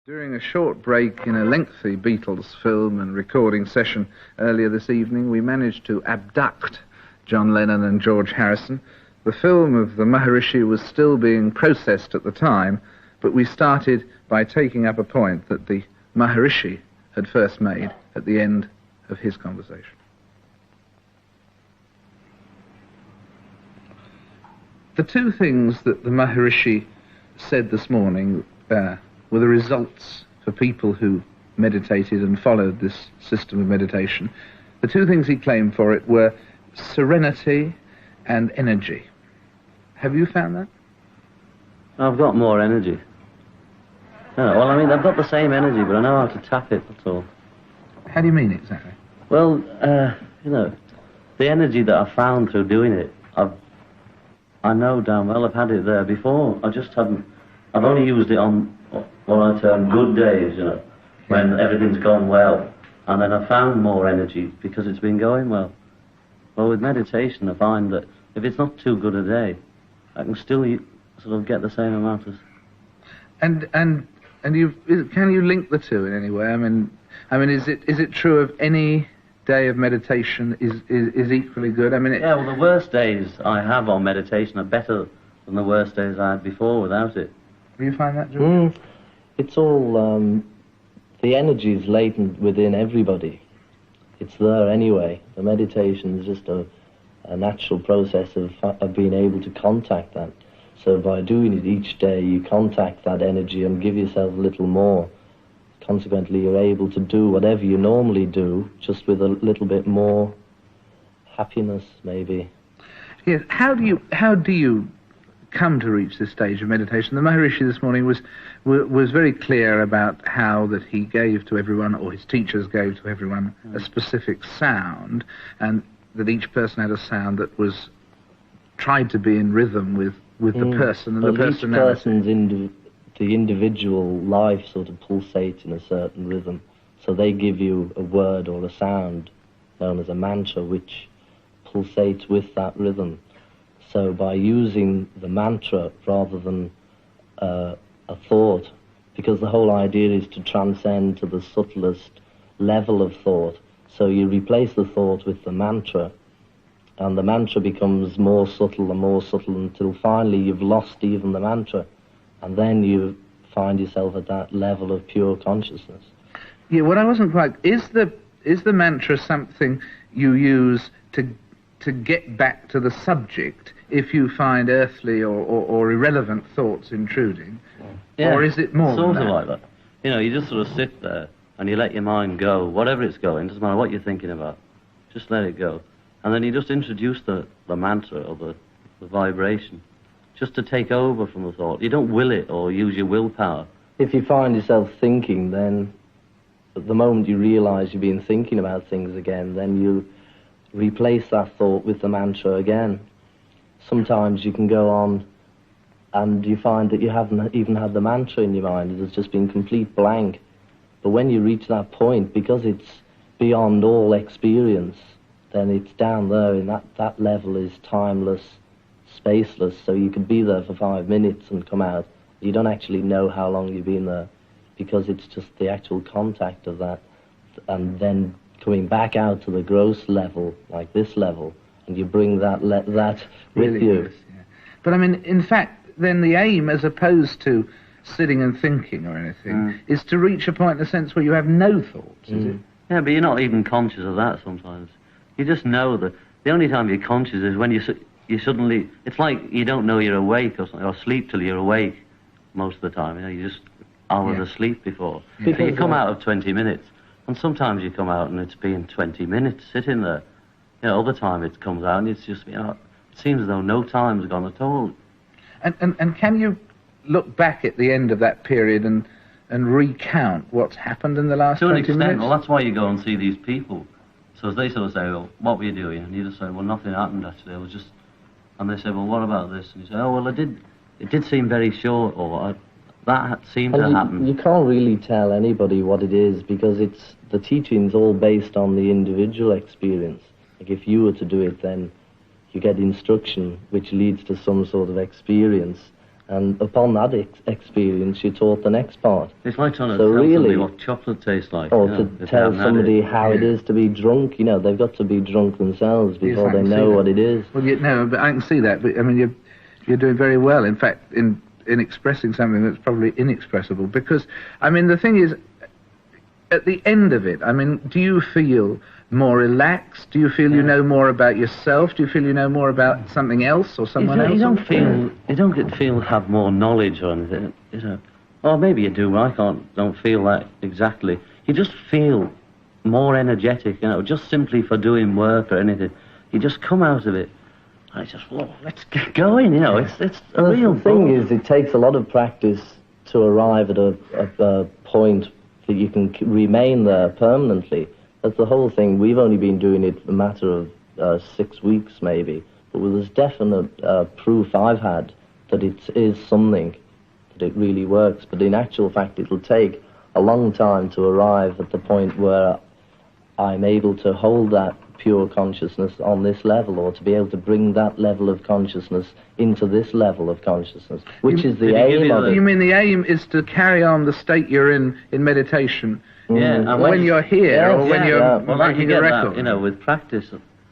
During a short break in a lengthy Beatles film and recording session earlier this evening, we managed to abduct John Lennon and George Harrison. The film of the Maharishi was still being processed at the time, but we started by taking up a point that the Maharishi had first made at the end of his conversation. The two things that the Maharishi said this morning were the results for people who meditated and followed this system of meditation. The two things he claimed for it were serenity and energy. Have you found that? I've got more energy. Well, I mean, I've got the same energy, but I know how to tap it, that's all. How do you mean exactly? Well, the energy that I found through doing it, I know damn well I've had it there before. I've only used it on what I term good days, when everything's gone well. And then I found more energy because it's been going well. Well, with meditation, I find that if it's not too good a day, I can still sort of get the same amount as... And can you link the two in any way? I mean, is it true of any day of meditation is equally good? I mean, yeah. Well, the worst days I have on meditation are better than the worst days I had before without it. Do you find that, George? It's all the energy is latent within everybody. It's there anyway. The meditation is just a natural process of being able to contact that. So by doing it each day, you contact that energy and give yourself a little more. Consequently, you're able to do whatever you normally do, just with a little bit more happiness, maybe. Yes. How do you come to reach this stage of meditation? The Maharishi this morning was very clear about how that he gave to everyone, or his teachers gave to everyone, a specific sound, and that each person had a sound that was tried to be in rhythm with the person and the personality. Each person's the individual life sort of pulsates in a certain rhythm. So they give you a word or a sound known as a mantra which pulsates with that rhythm. So by using the mantra rather than a thought, because the whole idea is to transcend to the subtlest level of thought, so you replace the thought with the mantra, and the mantra becomes more subtle until finally you've lost even the mantra, and then you find yourself at that level of pure consciousness. Yeah, what I wasn't quite... Is the mantra something you use to get back to the subject if you find earthly or irrelevant thoughts intruding? Yeah, or is it more sort than of that? like that. You just sort of sit there and you let your mind go, whatever it's going, doesn't matter what you're thinking about, just let it go. And then you just introduce the mantra or the vibration, just to take over from the thought. You don't will it or use your willpower. If you find yourself thinking, then at the moment you realize you've been thinking about things again, then you replace that thought with the mantra again. Sometimes you can go on and you find that you haven't even had the mantra in your mind. It has just been complete blank. But when you reach that point, because it's beyond all experience, then it's down there, and that level is timeless, spaceless, so you could be there for 5 minutes and come out. You don't actually know how long you've been there, because it's just the actual contact of that, and then coming back out to the gross level, like this level, and you bring that with Really you. Good, yeah. But I mean, in fact, then the aim, as opposed to sitting and thinking or anything, is to reach a point, in a sense, where you have no thoughts, is it? Yeah, but you're not even conscious of that sometimes. You just know that the only time you're conscious is when you suddenly... It's like you don't know you're awake or something, or sleep till you're awake most of the time. You just hours asleep before. Yeah. So you come out of 20 minutes, and sometimes you come out and it's been 20 minutes sitting there. Other time it comes out and it's just, it seems as though no time's gone at all. And can you look back at the end of that period and recount what's happened in the last 20 minutes? To an extent. Well, that's why you go and see these people. So they sort of say, well, what were you doing? And you just say, well, nothing happened actually. I was just... And they say, well, what about this? And you say, oh, well, it did seem very short, or that seemed to happen. You can't really tell anybody what it is, because the teaching's all based on the individual experience. Like if you were to do it, then you get instruction which leads to some sort of experience, And upon that experience, you're taught the next part. It's like trying to So tell really, somebody what chocolate tastes like. or you know, to if they tell haven't had somebody it. how it is to be drunk. You know, they've got to be drunk themselves before they know what it is. Well, no, but I can see that. But I mean, you're doing very well. In fact, in expressing something that's probably inexpressible. Because I mean, the thing is, at the end of it, I mean, do you feel more relaxed? Do you feel you know more about yourself? Do you feel you know more about something else or someone else? You don't have more knowledge or anything, you know. Or maybe you do. I don't feel that exactly. You just feel more energetic, you know, just simply for doing work or anything. You just come out of it. And it's just, whoa, let's get going, you know. It's a real The thing is, it takes a lot of practice to arrive at a point that you can remain there permanently. That's the whole thing. We've only been doing it a matter of 6 weeks, maybe. But there's definite proof I've had that it is something, that it really works. But in actual fact, it'll take a long time to arrive at the point where I'm able to hold that pure consciousness on this level, or to be able to bring that level of consciousness into this level of consciousness, which is the aim of it. You mean the aim is to carry on the state you're in meditation? Yeah, and when you're here, or when you're making a record. That, you know, with practice.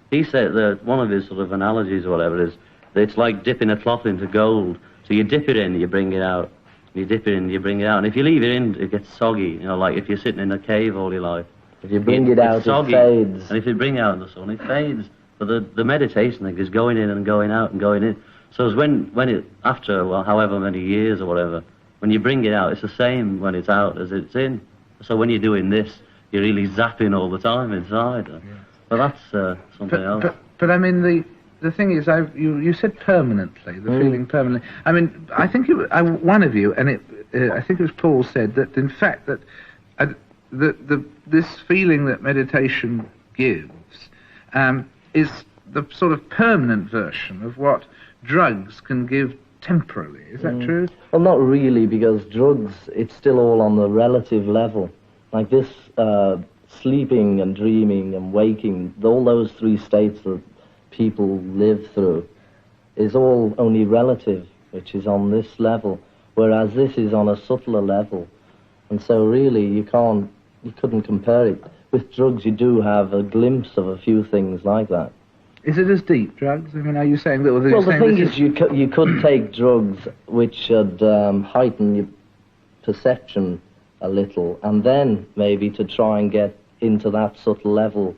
He said that one of his sort of analogies or whatever is that it's like dipping a cloth into gold. So you dip it in, you bring it out. You dip it in, you bring it out. And if you leave it in, it gets soggy. You know, like if you're sitting in a cave all your life. If you bring it out, it fades. And if you bring it out in the sun, it fades. But the meditation thing is going in and going out and going in. So as when it, after, well, however many years or whatever, when you bring it out, it's the same when it's out as it's in. So when you're doing this, you're really zapping all the time inside. But that's something else. But I mean, the thing is, you said permanently, the feeling permanently. I mean, I think one of you, and I think it was Paul, said that in fact that this feeling that meditation gives is the sort of permanent version of what drugs can give temporarily. Is that true? Well, not really, because drugs, it's still all on the relative level. Like this sleeping and dreaming and waking, all those three states that people live through is all only relative, which is on this level, whereas this is on a subtler level. And so really you couldn't compare it. With drugs you do have a glimpse of a few things like that. Is it as deep, drugs? I mean, are you saying that... Well, the thing is, you could take drugs which should heighten your perception a little, and then maybe to try and get into that subtle level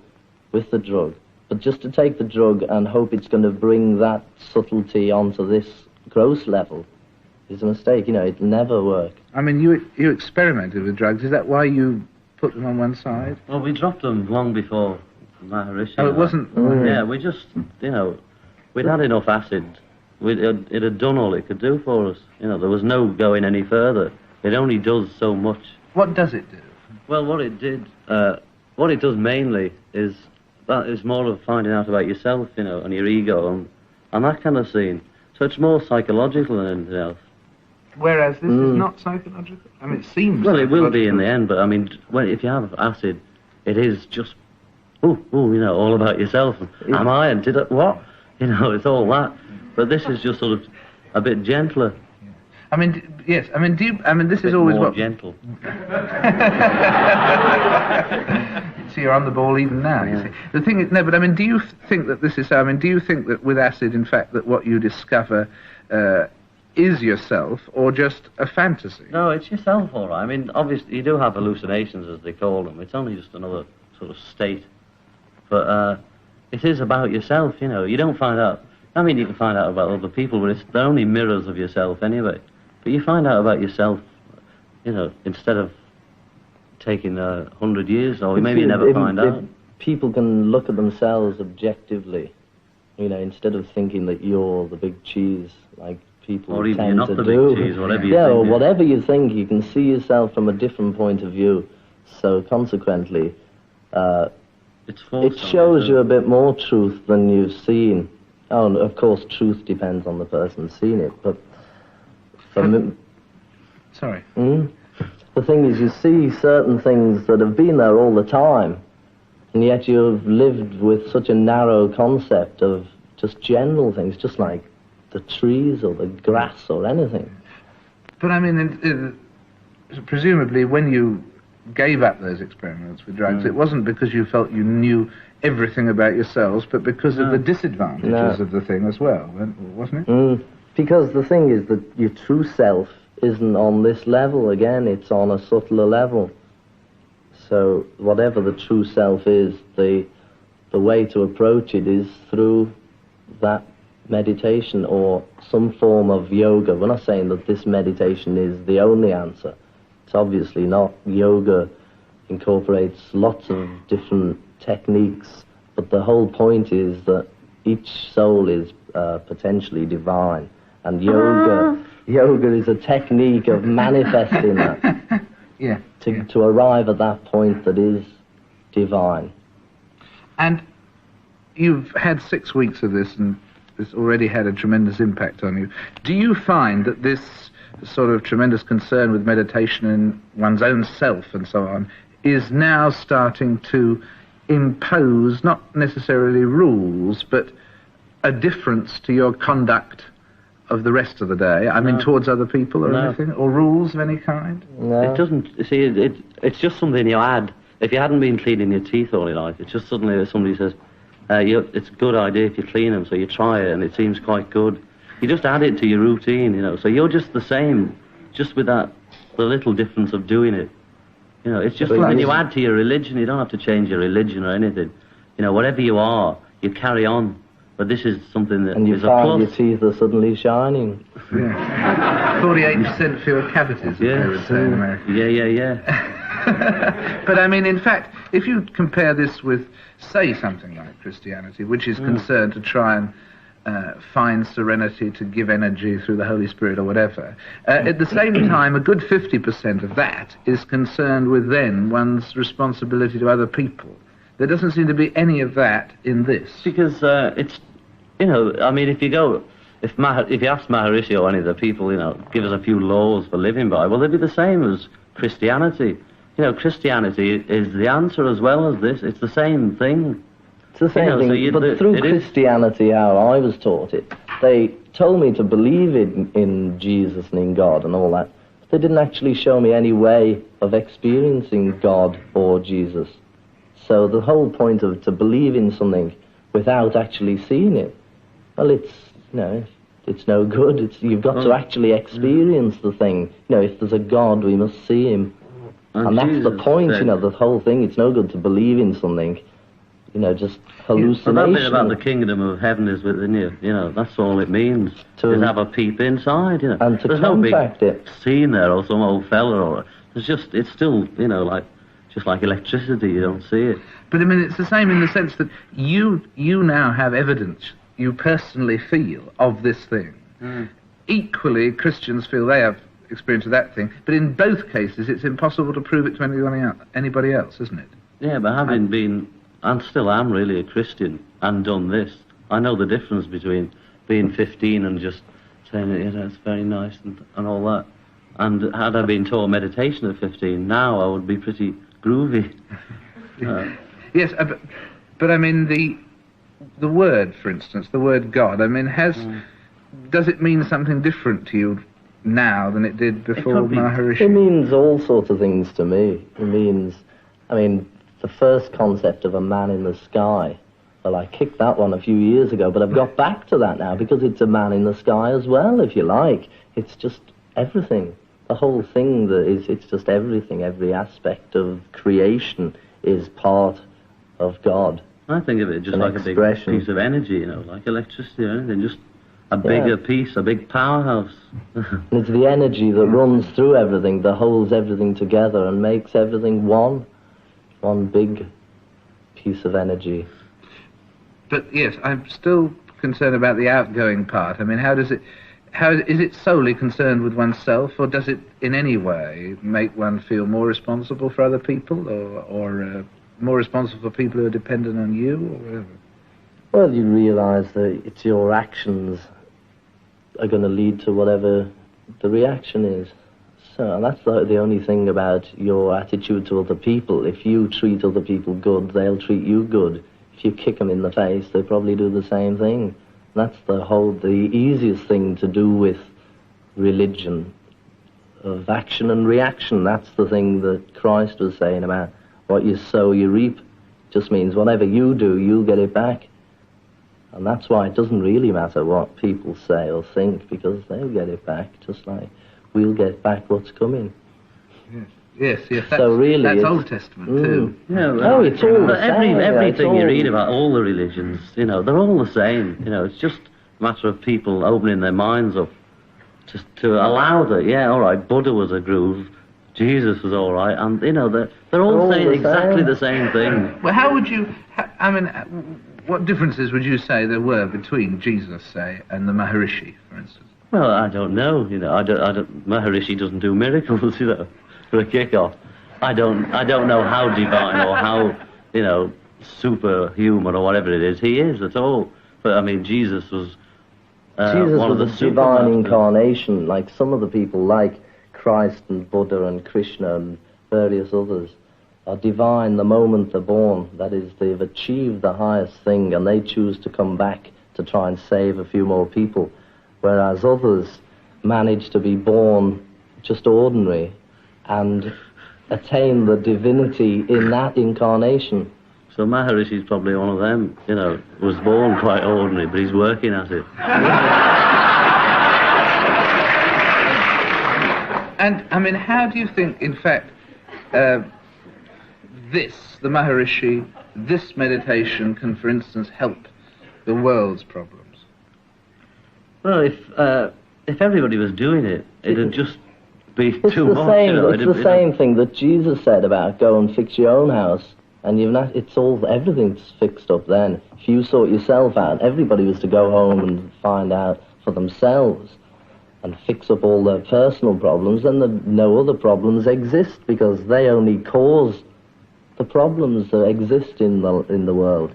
with the drug. But just to take the drug and hope it's going to bring that subtlety onto this gross level is a mistake. You know, it'll never work. I mean, you experimented with drugs. Is that why you put them on one side? Well, we dropped them long before Maharishi. Oh, it wasn't... Yeah, we just, you know, we'd had enough acid. It had done all it could do for us. You know, there was no going any further. It only does so much. What does it do? Well, what it does mainly is that is more of finding out about yourself, you know, and your ego and that kind of scene. So it's more psychological than anything else. Whereas this is not psychological? I mean, it seems... Well, it will be in the end, but I mean, if you have acid, it is just, you know, all about yourself. Am I, and did it, what? You know, it's all that. But this is just sort of a bit gentler. I mean, yes, I mean, this is always more what... gentle. So you're on the ball even now, you see. The thing is, no, but I mean, do you think that this is so? I mean, do you think that with acid, in fact, that what you discover is yourself, or just a fantasy? No, it's yourself, all right. I mean, obviously, you do have hallucinations, as they call them. It's only just another sort of state. But it is about yourself, you know. You don't find out... I mean, you can find out about other people, but they're only mirrors of yourself anyway. But you find out about yourself, you know, instead of taking 100 years, or maybe you never find out. People can look at themselves objectively, you know, instead of thinking that you're the big cheese, like people or even tend you're not to the do. Big cheese, whatever you think. Or whatever you think, you can see yourself from a different point of view. So consequently, it shows you a bit more truth than you've seen. Oh, and of course, truth depends on the person seeing it, but for me... Sorry. The thing is, you see certain things that have been there all the time, and yet you've lived with such a narrow concept of just general things, just like the trees or the grass or anything. But I mean, presumably when you gave up those experiments with drugs, it wasn't because you felt you knew everything about yourselves, but because of the disadvantages of the thing as well, wasn't it? Because the thing is that your true self isn't on this level again, it's on a subtler level. So whatever the true self is, the way to approach it is through that meditation or some form of yoga. We're not saying that this meditation is the only answer. It's obviously not. Yoga incorporates lots of different techniques, but the whole point is that each soul is potentially divine, and yoga is a technique of manifesting that. To arrive at that point that is divine. And you've had 6 weeks of this, and it's already had a tremendous impact on you. Do you find that this sort of tremendous concern with meditation and one's own self and so on is now starting to impose not necessarily rules, but a difference to your conduct of the rest of the day? I mean, towards other people or anything? Or rules of any kind? No. It doesn't, see, it's just something you add. If you hadn't been cleaning your teeth all your life, it's just suddenly somebody says, it's a good idea if you clean them, so you try it and it seems quite good. You just add it to your routine, you know, so you're just the same, just with the little difference of doing it. You know, it's just something you add to your religion. You don't have to change your religion or anything. You know, whatever you are, you carry on. But this is something that and you is a plus. find your teeth are suddenly shining. 48% fewer cavities, they would say in America. Yeah. But I mean, in fact, if you compare this with, say, something like Christianity, which is concerned to try and find serenity, to give energy through the Holy Spirit or whatever, at the same time, a good 50% of that is concerned with then one's responsibility to other people. There doesn't seem to be any of that in this. Because it's, you know, I mean, if you ask Maharishi or any of the people, you know, give us a few laws for living by, well, they'd be the same as Christianity. You know, Christianity is the answer as well as this. It's the same thing. It's the same thing, but through Christianity, how I was taught it, they told me to believe in Jesus and in God and all that. They didn't actually show me any way of experiencing God or Jesus. So the whole point of to believe in something without actually seeing it, well, it's, you know, it's no good. You've got to actually experience the thing. You know, if there's a God, we must see him. And that's the point, you know, the whole thing. It's no good to believe in something, you know, just hallucination. Well, that bit about the kingdom of heaven is within you, you know, that's all it means. To have a peep inside, you know. And to there's no big it. scene there or some old fella or, it's still, you know, just like electricity, you don't see it. But I mean, it's the same in the sense that you now have evidence you personally feel of this thing. Equally, Christians feel they have experience of that thing, but in both cases it's impossible to prove it to anybody else, isn't it? Yeah, but having been, and still am really a Christian, and done this, I know the difference between being 15 and just saying, you know, it's very nice and all that. And had I been taught meditation at 15, now I would be pretty groovy. Yes, but I mean, the word, for instance, the word God, I mean, does it mean something different to you now than it did before Maharishi? It means all sorts of things to me. It means, I mean, the first concept of a man in the sky, well, I kicked that one a few years ago, but I've got back to that now because it's a man in the sky as well, if you like. It's just everything. The whole thing it's just everything. Every aspect of creation is part of God. I think of it just like a big piece of energy, you know, like electricity or anything, just a bigger piece, a big powerhouse. And it's the energy that runs through everything, that holds everything together and makes everything one big piece of energy. But yes, I'm still concerned about the outgoing part. I mean, is it solely concerned with oneself, or does it in any way make one feel more responsible for other people, or more responsible for people who are dependent on you, or whatever? Well, you realise that it's your actions are going to lead to whatever the reaction is. So that's the only thing about your attitude to other people. If you treat other people good, they'll treat you good. If you kick them in the face, they probably do the same thing. That's the easiest thing to do with religion, of action and reaction. That's the thing that Christ was saying about what you sow, you reap. Just means whatever you do, you'll get it back. And that's why it doesn't really matter what people say or think, because they'll get it back, just like we'll get back what's coming. Yes. That's, so really, that's Old Testament too. Yeah, it's all the same. Everything you read about all the religions, they're all the same. It's just a matter of people opening their minds up to allow that. Yeah, all right, Buddha was a groove, Jesus was all right, and they're all saying exactly the same thing. Well, how would you? What differences would you say there were between Jesus, say, and the Maharishi, for instance? Well, I don't know. I don't. Maharishi doesn't do miracles, for a kick-off. I don't know how divine or how superhuman or whatever it is he is at all. But I mean, Jesus was one of the divine incarnation. Like some of the people, like Christ and Buddha and Krishna and various others, are divine the moment they're born. That is, they've achieved the highest thing and they choose to come back to try and save a few more people, whereas others manage to be born just ordinary and attain the divinity in that incarnation. So Maharishi's probably one of them, was born quite ordinary, but he's working at it. And, I mean, how do you think, in fact, the Maharishi, this meditation can, for instance, help the world's problems? Well, if everybody was doing it, it'd just be too much. It's the same thing that Jesus said about go and fix your own house, and everything's fixed up then. If you sort yourself out, everybody was to go home and find out for themselves and fix up all their personal problems, then no other problems exist, because they only cause the problems that exist in the world.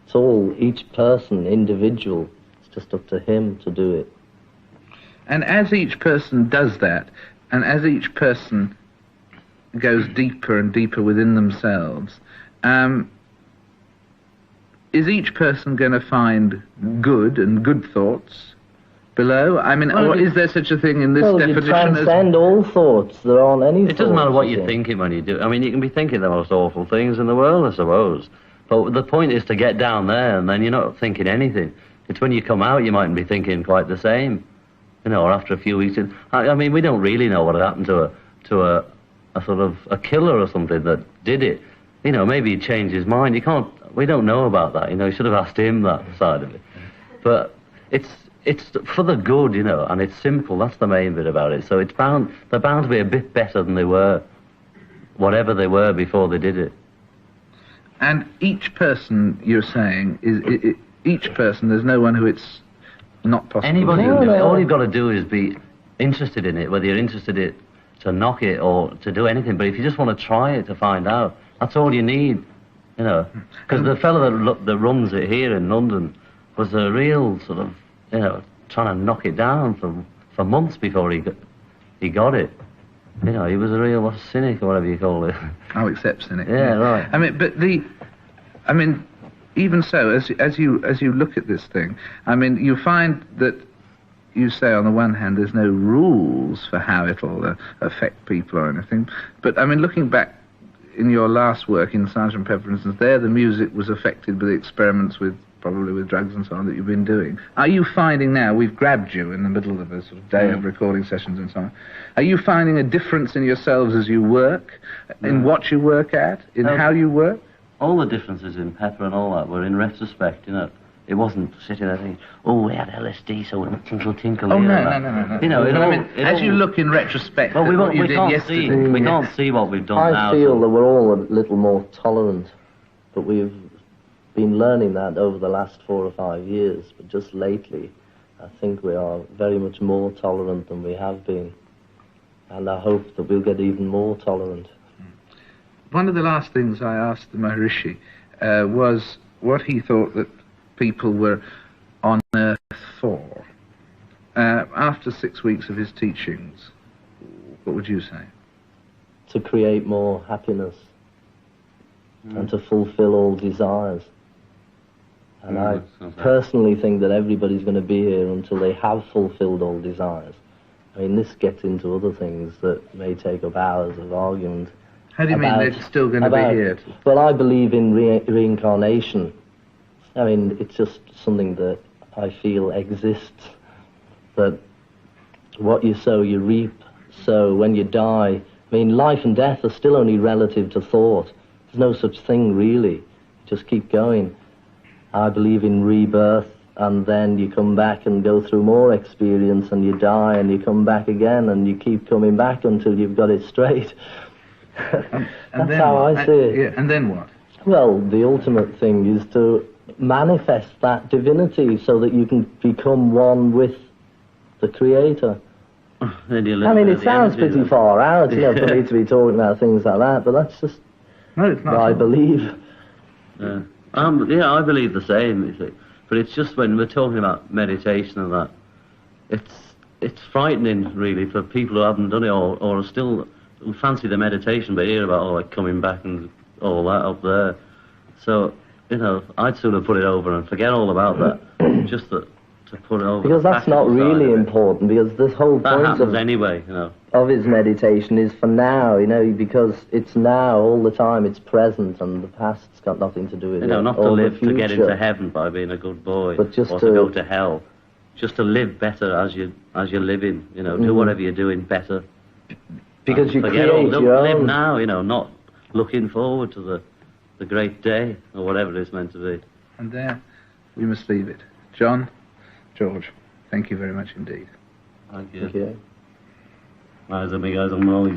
It's all each person, individual. It's just up to him to do it. And as each person does that, and as each person goes deeper and deeper within themselves, is each person going to find good and good thoughts below? I mean, or is there such a thing in this definition? You transcend all thoughts. There aren't any It doesn't matter what you're thinking when you do. I mean, you can be thinking the most awful things in the world, I suppose. But the point is to get down there, and then you're not thinking anything. It's when you come out you mightn't be thinking quite the same. Or after a few weeks. I mean, we don't really know what had happened to a sort of a killer or something that did it. Maybe he changed his mind. We don't know about that. You should have asked him that side of it. But it's for the good, and it's simple. That's the main bit about it. So they're bound to be a bit better than they were, whatever they were before they did it. And each person, you're saying, each person, there's no one who it's not possible. Anybody can do it. All you've got to do is be interested in it, whether you're interested in it to knock it or to do anything. But if you just want to try it to find out, that's all you need, Because the fellow that runs it here in London was a real sort of, trying to knock it down for months before he got it. He was a real cynic or whatever you call it. I'll accept cynic. Yeah, right. I mean, even so, as you look at this thing, I mean, you find that you say on the one hand there's no rules for how it'll affect people or anything, but I mean, looking back in your last work in Sgt. Pepper, for instance, there the music was affected by the experiments probably with drugs and so on that you've been doing. Are you finding now, we've grabbed you in the middle of a sort of day of recording sessions and so on, are you finding a difference in yourselves as you work, in what you work at, in how you work? All the differences in Pepper and all that were in retrospect, It wasn't sitting there thinking, we had LSD, so we'll tinkle. Oh, no. As you look in retrospect at what you did yesterday... We can't see what we've done now. I feel that we're all a little more tolerant, but we've been learning that over the last 4 or 5 years. But just lately, I think we are very much more tolerant than we have been. And I hope that we'll get even more tolerant. One of the last things I asked the Maharishi was what he thought that people were on earth for. After 6 weeks of his teachings, what would you say? To create more happiness and to fulfill all desires. And I personally think that everybody's going to be here until they have fulfilled all desires. I mean, this gets into other things that may take up hours of argument. How do you mean they're still going to be here? Well, I believe in reincarnation. I mean, it's just something that I feel exists, that what you sow, you reap. So when you die, I mean, life and death are still only relative to thought. There's no such thing, really. Just keep going. I believe in rebirth, and then you come back and go through more experience, and you die, and you come back again, and you keep coming back until you've got it straight. That's how I see it. Yeah, and then what? Well, the ultimate thing is to manifest that divinity so that you can become one with the Creator. I mean, it sounds pretty far out, for me to be talking about things like that, but that's just what I believe. Yeah, I believe the same, you see. But it's just when we're talking about meditation and that, it's frightening, really, for people who haven't done it or are still, who fancy the meditation, but hear about, like, coming back and all that up there. So, I'd sooner put it over and forget all about that, just to put it over. Because that's not really important, because this whole point of his meditation is for now, because it's now, all the time, it's present, and the past's got nothing to do with it. Not to live to get into heaven by being a good boy, but just or to go to hell. Just to live better as you're living, do whatever you're doing better. Because you create your own... Live now, not looking forward to the great day, or whatever it's meant to be. And there, we must leave it. John, George, thank you very much indeed. Thank you. Thank you. Mas amigas, I'm always